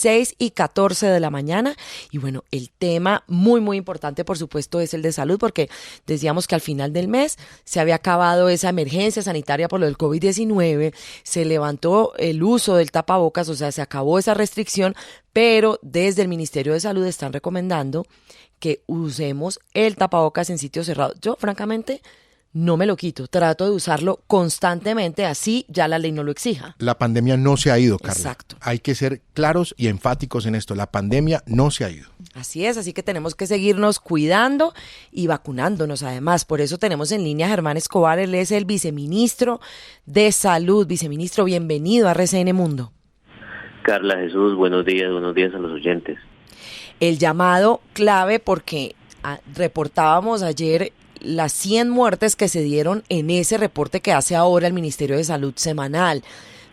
6:14 de la mañana. Y bueno, el tema muy importante, por supuesto, es el de salud, porque decíamos que al final del mes se había acabado esa emergencia sanitaria por lo del COVID-19, se levantó el uso del tapabocas, o sea, se acabó esa restricción, pero desde el Ministerio de Salud están recomendando que usemos el tapabocas en sitios cerrados. Yo, francamente, no me lo quito, trato de usarlo constantemente, así ya la ley no lo exija. La pandemia no se ha ido, Carla. Exacto. Hay que ser claros y enfáticos en esto. La pandemia no se ha ido. Así es, así que tenemos que seguirnos cuidando y vacunándonos además. Por eso tenemos en línea a Germán Escobar, él es el viceministro de Salud. Viceministro, bienvenido a RCN Mundo. Carla, Jesús, buenos días a los oyentes. El llamado clave porque reportábamos ayer las 100 muertes que se dieron en ese reporte que hace ahora el Ministerio de Salud semanal.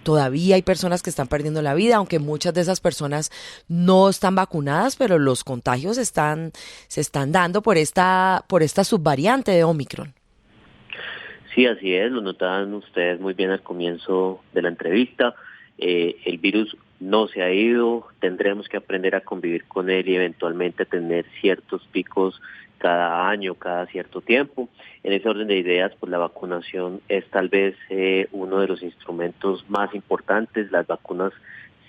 Todavía hay personas que están perdiendo la vida, aunque muchas de esas personas no están vacunadas, pero los contagios se están dando por esta subvariante de Omicron. Sí, así es, lo notaban ustedes muy bien al comienzo de la entrevista. El virus no se ha ido, tendremos que aprender a convivir con él y eventualmente tener ciertos picos cada año, cada cierto tiempo. En ese orden de ideas, pues la vacunación es tal vez uno de los instrumentos más importantes. Las vacunas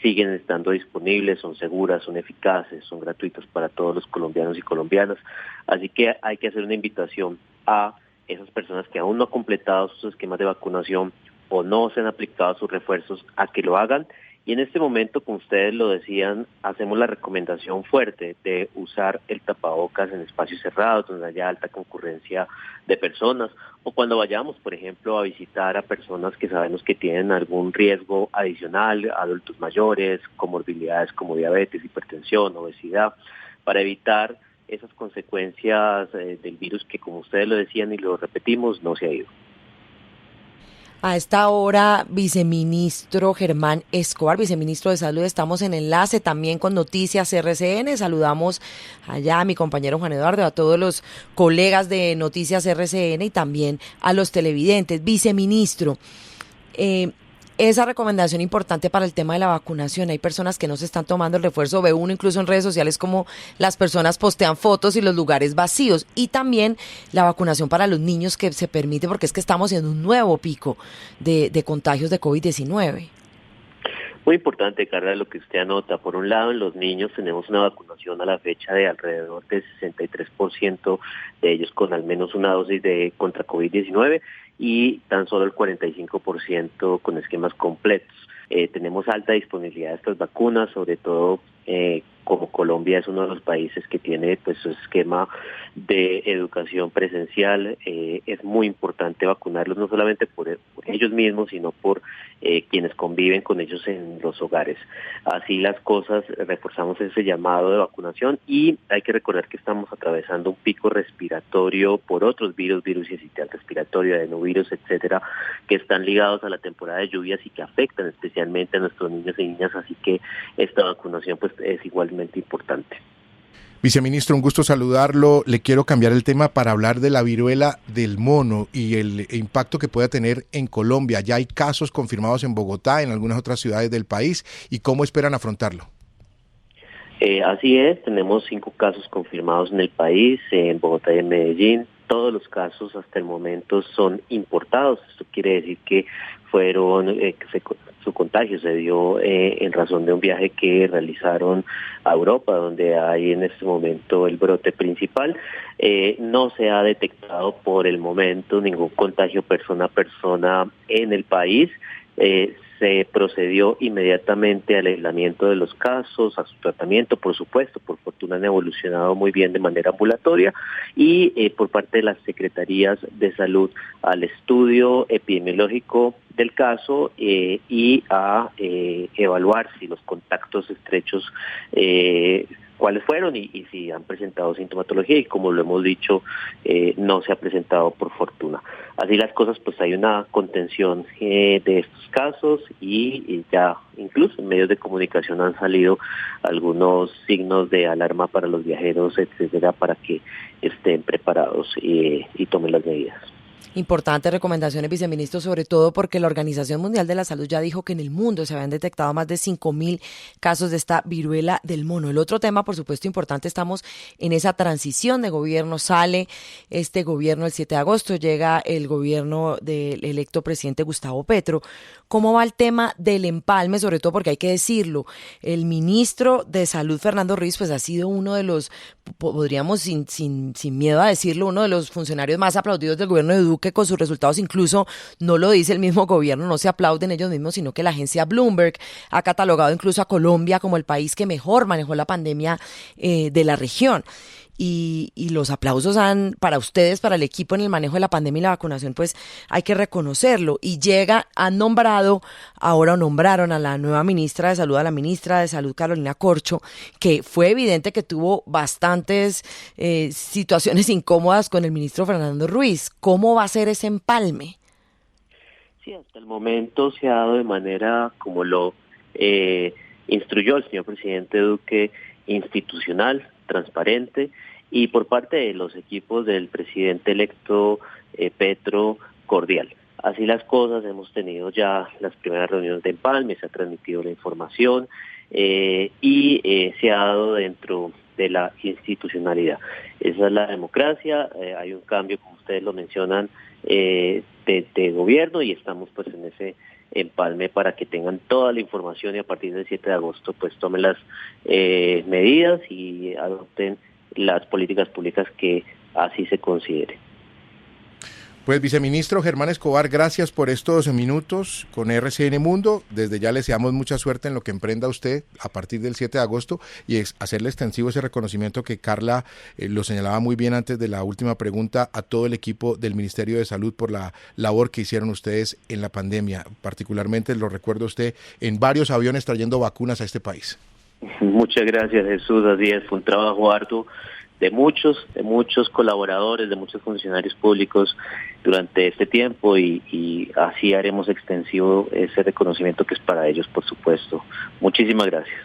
siguen estando disponibles, son seguras, son eficaces, son gratuitas para todos los colombianos y colombianas. Así que hay que hacer una invitación a esas personas que aún no han completado sus esquemas de vacunación o no se han aplicado sus refuerzos a que lo hagan. Y en este momento, como ustedes lo decían, hacemos la recomendación fuerte de usar el tapabocas en espacios cerrados, donde haya alta concurrencia de personas, o cuando vayamos, por ejemplo, a visitar a personas que sabemos que tienen algún riesgo adicional, adultos mayores, comorbilidades como diabetes, hipertensión, obesidad, para evitar esas consecuencias del virus que, como ustedes lo decían y lo repetimos, no se ha ido. A esta hora, viceministro Germán Escobar, viceministro de Salud, estamos en enlace también con Noticias RCN. Saludamos allá a mi compañero Juan Eduardo, a todos los colegas de Noticias RCN y también a los televidentes. Viceministro, esa recomendación importante para el tema de la vacunación. Hay personas que no se están tomando el refuerzo. Ve uno incluso en redes sociales como las personas postean fotos y los lugares vacíos. Y también la vacunación para los niños que se permite, porque es que estamos en un nuevo pico de contagios de COVID-19. Muy importante, Carla, lo que usted anota. Por un lado, en los niños tenemos una vacunación a la fecha de alrededor del 63% de ellos con al menos una dosis contra COVID-19 y tan solo el 45% con esquemas completos. Tenemos alta disponibilidad de estas vacunas, sobre todo como Colombia es uno de los países que tiene pues su esquema de educación presencial, es muy importante vacunarlos no solamente por ellos mismos, sino por quienes conviven con ellos en los hogares. Así las cosas, reforzamos ese llamado de vacunación y hay que recordar que estamos atravesando un pico respiratorio por otros virus sincitial respiratorio, adenovirus, etcétera, que están ligados a la temporada de lluvias y que afectan especialmente a nuestros niños y niñas, así que esta vacunación pues es igualmente importante. Viceministro, un gusto saludarlo. Le quiero cambiar el tema para hablar de la viruela del mono y el impacto que pueda tener en Colombia. Ya hay casos confirmados en Bogotá, en algunas otras ciudades del país. ¿Y cómo esperan afrontarlo? Así es, tenemos 5 casos confirmados en el país, en Bogotá y en Medellín. Todos los casos hasta el momento son importados. Esto quiere decir que su contagio se dio en razón de un viaje que realizaron a Europa, donde hay en este momento el brote principal. No se ha detectado por el momento ningún contagio persona a persona en el país. Se procedió inmediatamente al aislamiento de los casos, a su tratamiento, por supuesto, por fortuna han evolucionado muy bien de manera ambulatoria y por parte de las secretarías de salud al estudio epidemiológico del caso y a evaluar si los contactos estrechos cuáles fueron y si han presentado sintomatología y como lo hemos dicho no se ha presentado por fortuna. Así las cosas, pues hay una contención de estos casos y ya incluso en medios de comunicación han salido algunos signos de alarma para los viajeros, etcétera, para que estén preparados y tomen las medidas. Importantes recomendaciones, viceministro, sobre todo porque la Organización Mundial de la Salud ya dijo que en el mundo se habían detectado más de 5.000 casos de esta viruela del mono. El otro tema, por supuesto, importante, estamos en esa transición de gobierno. Sale este gobierno el 7 de agosto, llega el gobierno del electo presidente Gustavo Petro. ¿Cómo va el tema del empalme? Sobre todo porque hay que decirlo, el ministro de Salud, Fernando Ruiz, pues ha sido uno de los, podríamos sin miedo a decirlo, uno de los funcionarios más aplaudidos del gobierno de Duque con sus resultados. Incluso no lo dice el mismo gobierno, no se aplauden ellos mismos, sino que la agencia Bloomberg ha catalogado incluso a Colombia como el país que mejor manejó la pandemia de la región. Y los aplausos para ustedes, para el equipo en el manejo de la pandemia y la vacunación, pues hay que reconocerlo. Y nombraron a la nueva ministra de Salud, a la ministra de Salud, Carolina Corcho, que fue evidente que tuvo bastantes situaciones incómodas con el ministro Fernando Ruiz. ¿Cómo va a ser ese empalme? Sí, hasta el momento se ha dado de manera como lo instruyó el señor presidente Duque, institucional, transparente, y por parte de los equipos del presidente electo Petro, cordial. Así las cosas, hemos tenido ya las primeras reuniones de empalme, se ha transmitido la información y se ha dado dentro de la institucionalidad. Esa es la democracia, hay un cambio, como ustedes lo mencionan, de gobierno, y estamos pues en ese empalme para que tengan toda la información, y a partir del 7 de agosto pues tomen las medidas y adopten las políticas públicas que así se considere. Pues viceministro Germán Escobar, gracias por estos minutos con RCN Mundo. Desde ya le deseamos mucha suerte en lo que emprenda usted a partir del 7 de agosto y hacerle extensivo ese reconocimiento que Carla lo señalaba muy bien antes de la última pregunta, a todo el equipo del Ministerio de Salud por la labor que hicieron ustedes en la pandemia. Particularmente lo recuerdo usted en varios aviones trayendo vacunas a este país. Muchas gracias, Jesús. Así es, fue un trabajo arduo de muchos colaboradores, de muchos funcionarios públicos durante este tiempo, y así haremos extensivo ese reconocimiento que es para ellos, por supuesto. Muchísimas gracias.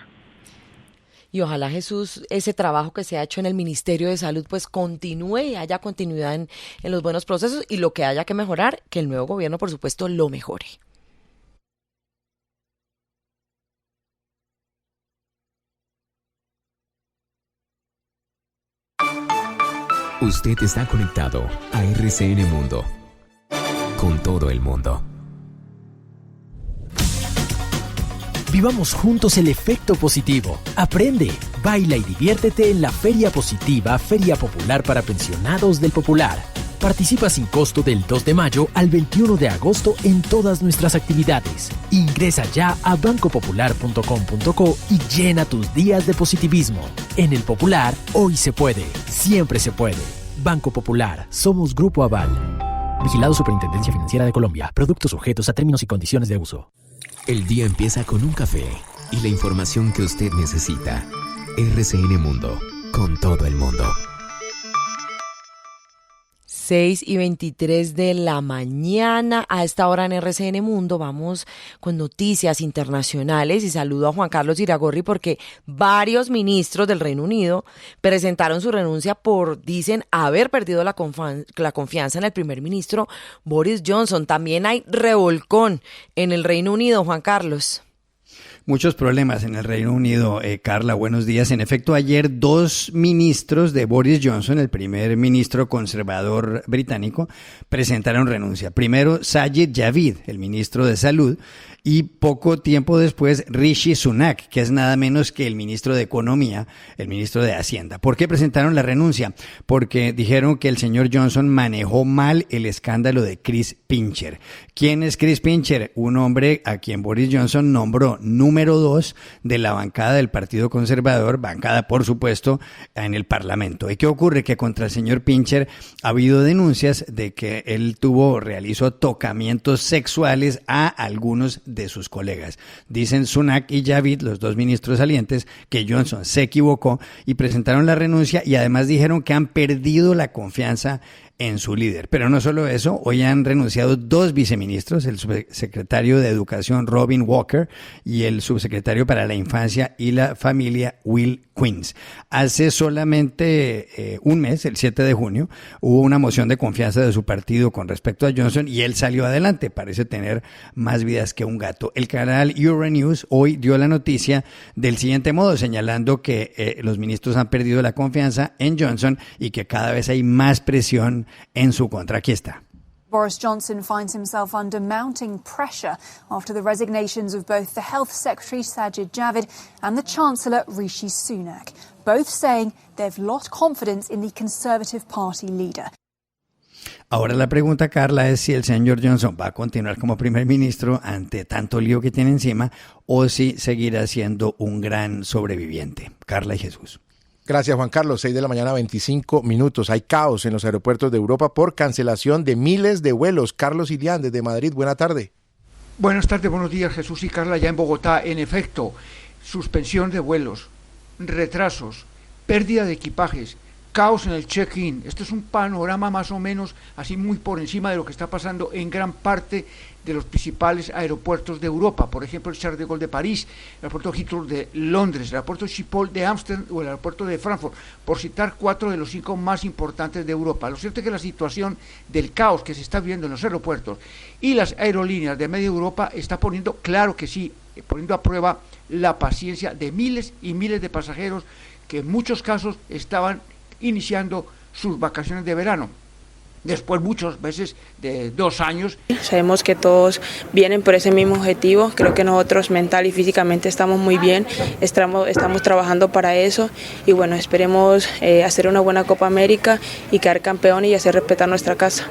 Y ojalá, Jesús, ese trabajo que se ha hecho en el Ministerio de Salud pues continúe y haya continuidad en los buenos procesos, y lo que haya que mejorar, que el nuevo gobierno, por supuesto, lo mejore. Usted está conectado a RCN Mundo, con todo el mundo. Vivamos juntos el efecto positivo. Aprende, baila y diviértete en la Feria Positiva, Feria Popular para Pensionados del Popular. Participa sin costo del 2 de mayo al 21 de agosto en todas nuestras actividades. Ingresa ya a bancopopular.com.co y llena tus días de positivismo. En el Popular, hoy se puede, siempre se puede. Banco Popular, somos Grupo Aval. Vigilado Superintendencia Financiera de Colombia. Productos sujetos a términos y condiciones de uso. El día empieza con un café y la información que usted necesita. RCN Mundo, con todo el mundo. 6:23 de la mañana. A esta hora en RCN Mundo vamos con noticias internacionales, y saludo a Juan Carlos Iragorri porque varios ministros del Reino Unido presentaron su renuncia dicen, haber perdido la confianza en el primer ministro Boris Johnson. También hay revolcón en el Reino Unido, Juan Carlos. Muchos problemas en el Reino Unido, Carla, buenos días. En efecto, ayer 2 ministros de Boris Johnson, el primer ministro conservador británico, presentaron renuncia. Primero, Sajid Javid, el ministro de Salud, y poco tiempo después Rishi Sunak, que es nada menos que el ministro de Economía, el ministro de Hacienda. ¿Por qué presentaron la renuncia? Porque dijeron que el señor Johnson manejó mal el escándalo de Chris Pincher. ¿Quién es Chris Pincher? Un hombre a quien Boris Johnson nombró número 2 de la bancada del Partido Conservador, bancada por supuesto en el Parlamento. ¿Y qué ocurre? Que contra el señor Pincher ha habido denuncias de que él realizó tocamientos sexuales a algunos de sus colegas. Dicen Sunak y Javid, los 2 ministros salientes, que Johnson se equivocó y presentaron la renuncia, y además dijeron que han perdido la confianza en su líder. Pero no solo eso, hoy han renunciado 2 viceministros, el subsecretario de Educación Robin Walker y el subsecretario para la Infancia y la Familia Will Queens. Hace solamente un mes, el 7 de junio, hubo una moción de confianza de su partido con respecto a Johnson y él salió adelante. Parece tener más vidas que un gato. El canal Euronews hoy dio la noticia del siguiente modo, señalando que los ministros han perdido la confianza en Johnson y que cada vez hay más presión en su contra. Aquí está. Boris Johnson finds himself under mounting pressure after the resignations of both the Health Secretary Sajid Javid and the Chancellor Rishi Sunak, both saying they've lost confidence in the Conservative Party leader. Ahora la pregunta, Carla, es si el señor Johnson va a continuar como primer ministro ante tanto lío que tiene encima o si seguirá siendo un gran sobreviviente. Carla y Jesús. Gracias, Juan Carlos. 6 de la mañana, 25 minutos. Hay caos en los aeropuertos de Europa por cancelación de miles de vuelos. Carlos Ilián, desde Madrid, buena tarde. Buenas tardes, buenos días, Jesús y Carla. Ya en Bogotá, en efecto, suspensión de vuelos, retrasos, pérdida de equipajes, caos en el check-in. Esto es un panorama más o menos así muy por encima de lo que está pasando en gran parte de los principales aeropuertos de Europa, por ejemplo el Charles de Gaulle de París, el aeropuerto Heathrow de Londres, el aeropuerto Schiphol de Ámsterdam o el aeropuerto de Frankfurt, por citar 4 de los 5 más importantes de Europa. Lo cierto es que la situación del caos que se está viviendo en los aeropuertos y las aerolíneas de media Europa está poniendo, claro que sí, poniendo a prueba la paciencia de miles y miles de pasajeros que en muchos casos estaban iniciando sus vacaciones de verano. Después muchas veces de 2 años. Sabemos que todos vienen por ese mismo objetivo, creo que nosotros mental y físicamente estamos muy bien, estamos trabajando para eso y bueno, esperemos hacer una buena Copa América y quedar campeón y hacer respetar nuestra casa.